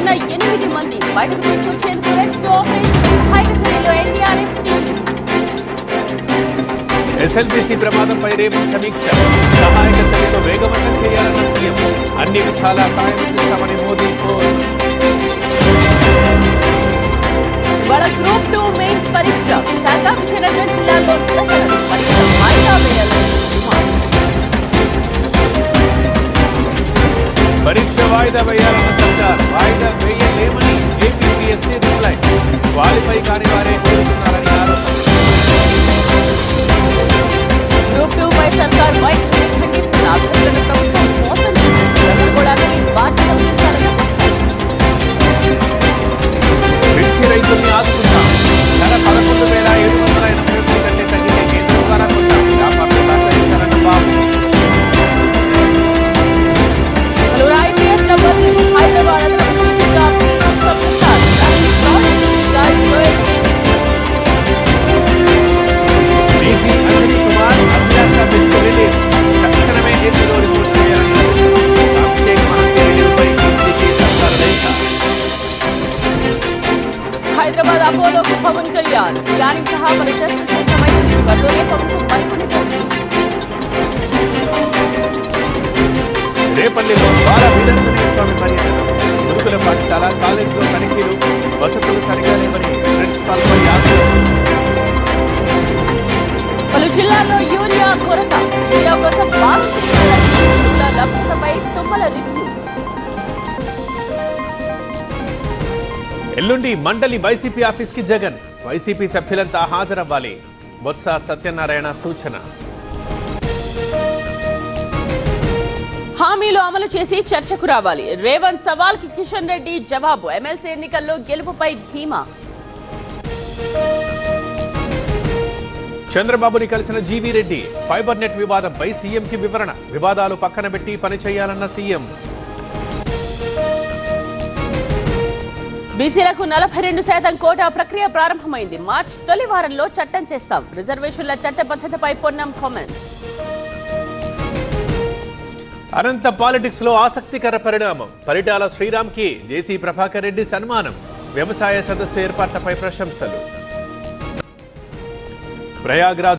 ఉన్న 8 మంది బయటకు తీసుకొచ్చేందుకు రెస్క్యూ ఆపరేషన్ సహాయక చర్యలో ఎన్డీఆర్ఎఫ్ టీం. ఎస్ఎల్బీసీ ప్రమాదంపై రేపు సమీక్ష, సహాయక చర్యలు వేగవంతం చేయాలన్న సీఎం. అన్ని విధాల సాయం అందిస్తామని మోదీ. ఇవాళ గ్రూప్ 2 మెయిన్స్ పరీక్ష. విశాఖ, విజయనగరం జిల్లాల్లో నిరసనలు. పరీక్ష వాయిదా వేయాలని డిమాండ్. పరీక్ష వాయిదా వేయాలన్న సర్కార్. వాయిదా వేయలేమని ఏపీఎస్సీ రిప్లై. క్వాలిఫై కాని వారే కోరుతున్నారని ఆరోపణ. గ్రూప్ 2 పై సర్కార్ వైఖరిని ఖండిస్తున్న అభ్యర్థుల ప్రభుత్వం మోసం ఎదుర్కోవడానికి బాధ్యత వహించాలన్న మిర్చి రైతుల్ని ఆదుకుంటాం. ధర 11,780 కంటే తగ్గితే కేంద్రం ద్వారా కొంటాం. వ్యాపారులు సహకరించాలన్న బాబు. పలువురు ఐపీఎస్ బదిలీ. హైదరాబాద్ అదనపు డీజీగా పి. కృష్ణప్రసాద్, ప్రాజెక్ట్ డీజీగా డీజీ అంజనీ కుమార్ అభ్యాస బిల్లు రిలీజ్. తక్షణమే ఏపీలో రిపోర్ట్ చేయాలని అభిషేక్ మహంతి రిలీజ్పై డీజీకి సర్కారు లేఖ. హైదరాబాద్ అపోలోకు పవన్ కళ్యాణ్. స్కానింగ్ సహా పలు టెస్టులు చేసిన వైద్యులు. త్వరలోనే పవన్కు మరికొన్ని టెస్టులు. రేపల్లిలో బాల వీరాంజనేయ స్వామి పర్యటన. గురుకుల పాఠశాల, కాలేజీలో తనిఖీలు. వసతులు సరిగా లేవని ప్రిన్సిపాల్పై ఆందోళన. పలు జిల్లాల్లో యూరియా కొరత. యూరియా కోసం భారతీయ లభ్యతపై తుమ్మల రివ్యూ. ఎల్లుండి మండలి వైసీపీ ఆఫీస్ కి జగన్. వైసీపీ సభ్యులంతా హాజరవ్వాలి. బొత్స సత్యనారాయణ సూచన. హామీలు అమలు చేసి చర్చకు రావాలి. రేవంత్ సవాల్ కి కిషన్ రెడ్డి జవాబు. ఎమ్మెల్సీ ఎన్నికల్లో గెలుపుపై ధీమా. చంద్రబాబుని కలిసిన జీవీ రెడ్డి. ఫైబర్ నెట్ వివాదంపై సీఎంకి వివరణ. వివాదాలు పక్కన పెట్టి పనిచేయాలన్న సీఎం. బీసీలకు 42% కోటా ప్రక్రియ ప్రారంభమైంది. మార్చి తొలి వారంలో చట్టం చేస్తాం. రిజర్వేషన్ల చట్టబద్ధతపై పొన్నం కామెంట్స్. అనంత పాలిటిక్స్ లో ఆసక్తికర పరిణామం. పరిటాల శ్రీరామ్కి జేసీ ప్రభాకర్ రెడ్డి సన్మానం. వ్యవసాయ సదస్సు ఏర్పాట్లపై ప్రశంసలు. ప్రయాగ్రాజ్